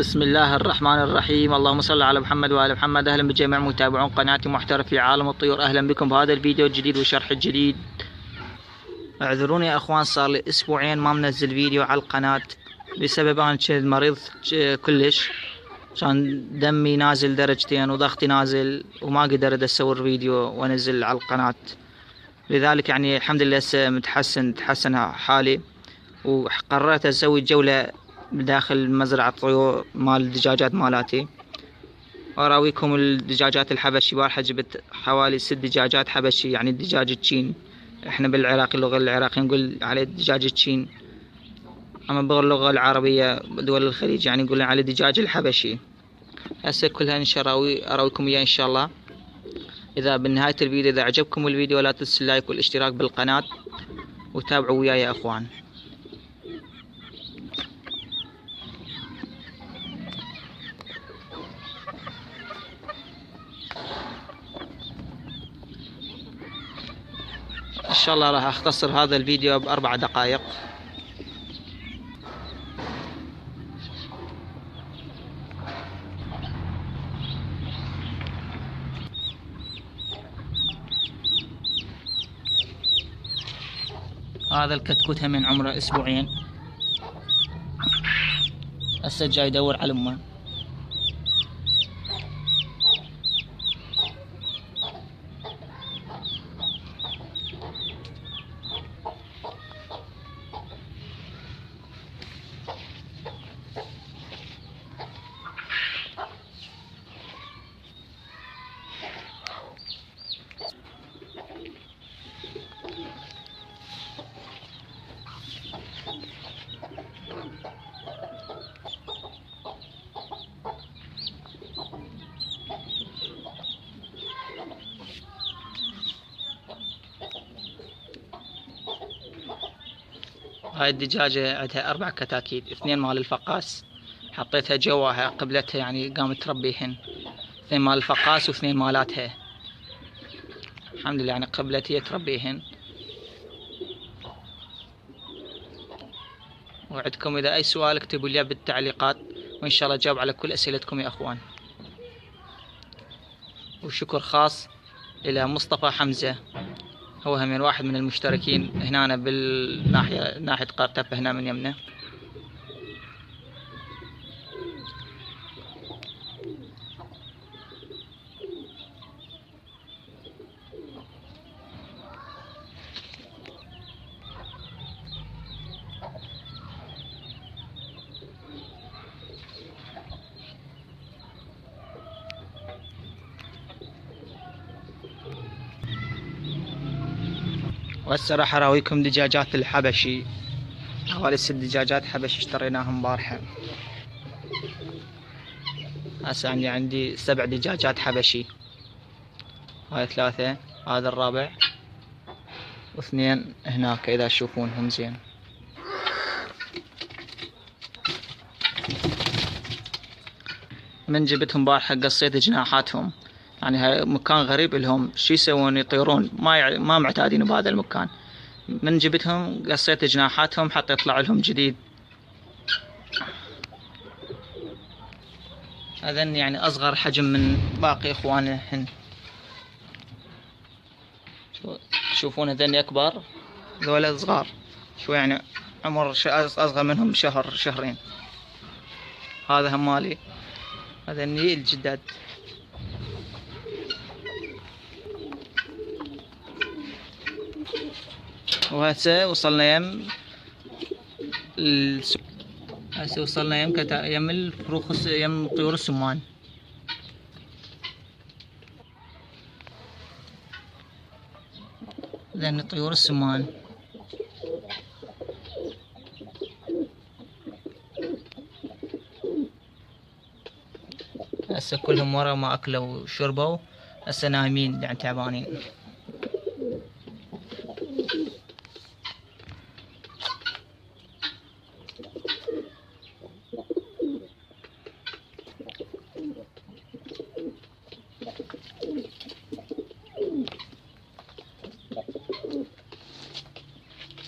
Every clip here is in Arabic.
بسم الله الرحمن الرحيم. اللهم صل على محمد وآل محمد. أهلا بجميع متابعون قناة محترف في عالم الطيور. أهلا بكم بهذا الفيديو الجديد والشرح الجديد. اعذروني يا أخوان، صار لي أسبوعين ما منزل فيديو على القناة بسبب أنا كنت مريض كلش، كان دمي نازل درجتين وضغطي نازل وما قدرت أصور فيديو وأنزل على القناة. لذلك يعني الحمد لله تحسن حالي، وقررت أسوي جولة بداخل مزرعة الطيور مال الدجاجات مالاتي، وأراويكم الدجاجات الحبشي. بارحة جبت حوالي 6 دجاجات حبشي، يعني الدجاج التشين. احنا بالعراق اللغة العراقية نقول عليه الدجاج التشين، اما باللغة العربية دول الخليج يعني نقول عليه الدجاج الحبشي. هسه كلها ان شاء الله اراويكم اياه ان شاء الله. اذا بنهاية الفيديو اذا عجبكم الفيديو لا تنسوا اللايك والاشتراك بالقناة وتابعوا وياي يا اخوان. ان شاء الله راح اختصر هذا الفيديو ب4 دقائق. هذا الكتكوت من عمره 2 أسبوع، هسه جاي يدور على امه. هاي الدجاجة عندها 4 كتاكيت، 2 مال الفقاس حطيتها جواها قبلتها يعني قامت تربيهن، 2 مال الفقاس و2 مالاتها. الحمد لله يعني قبلتي تربيهن. وعندكم اذا اي سؤال اكتبوا لي بالتعليقات وان شاء الله اجاوب على كل اسئلتكم يا اخوان. وشكر خاص الى مصطفى حمزة، هو هم واحد من المشتركين هنا ناحية قرطبة هنا من يمنا. وهسه راح اراويكم دجاجات الحبشي، حوالي 6 دجاجات حبشي اشتريناهم بارحة. هسه عندي 7 دجاجات حبشي، هاي 3، هذا الرابع، و2 هناك اذا تشوفونهم زين. من جبتهم بارحة قصيت جناحاتهم، يعني هاي مكان غريب لهم، شو يسوون؟ يطيرون، ما معتادين بهذا المكان. من جبتهم قصيت جناحاتهم حتى يطلع لهم جديد. هذن يعني اصغر حجم من باقي اخوانهن. تشوفون هذن اكبر، ذولا صغار شوي يعني عمر اصغر منهم شهر شهرين. هذا هم مالي، هذا الجداد. وهسه وصلنا يم الفروخ، يم طيور السمان. لأن طيور السمان هسه كلهم ورا ما أكلوا وشربوا، هسه نايمين يعني تعبانين.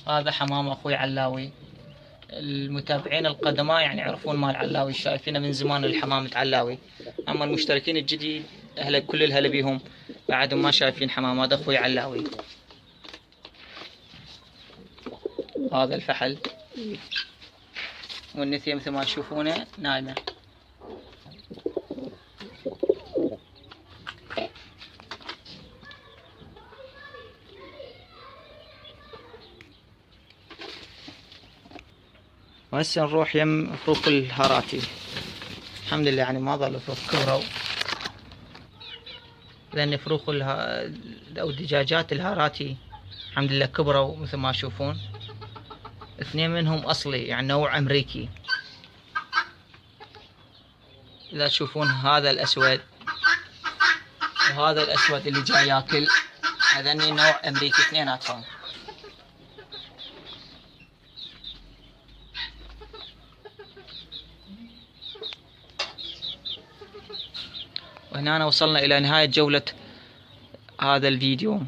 هذا حمام أخوي علاوي، المتابعين القدماء يعني يعرفون مال علاوي، شايفينه من زمان الحمامة علاوي. اما المشتركين الجديد اهلا كل الهلا بيهم، بعدهم ما شايفين حمامات اخوي علاوي. هذا الفحل والنثية مثل ما تشوفونه نايمة. وهسه نروح يم فروق الهاراتي. الحمد لله يعني ما ظل فروق كبروا، لأن فروق أو دجاجات الهاراتي الحمد لله كبروا مثل ما تشوفون. اثنين منهم أصلي يعني نوع أمريكي. إذا تشوفون هذا الأسود وهذا الأسود اللي جاي ياكل، هذني نوع أمريكي اثنيناتهم. وهنا وصلنا إلى نهاية جولة هذا الفيديو.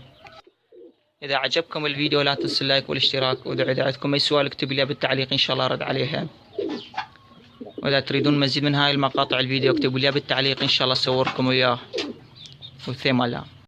إذا عجبكم الفيديو لا تنسوا اللايك والاشتراك، وإذا عندكم أي سؤال اكتبوا لي بالتعليق إن شاء الله أرد عليها. وإذا تريدون مزيد من هاي المقاطع الفيديو اكتبوا لي بالتعليق إن شاء الله أصوركم وياه. وفي أمان الله.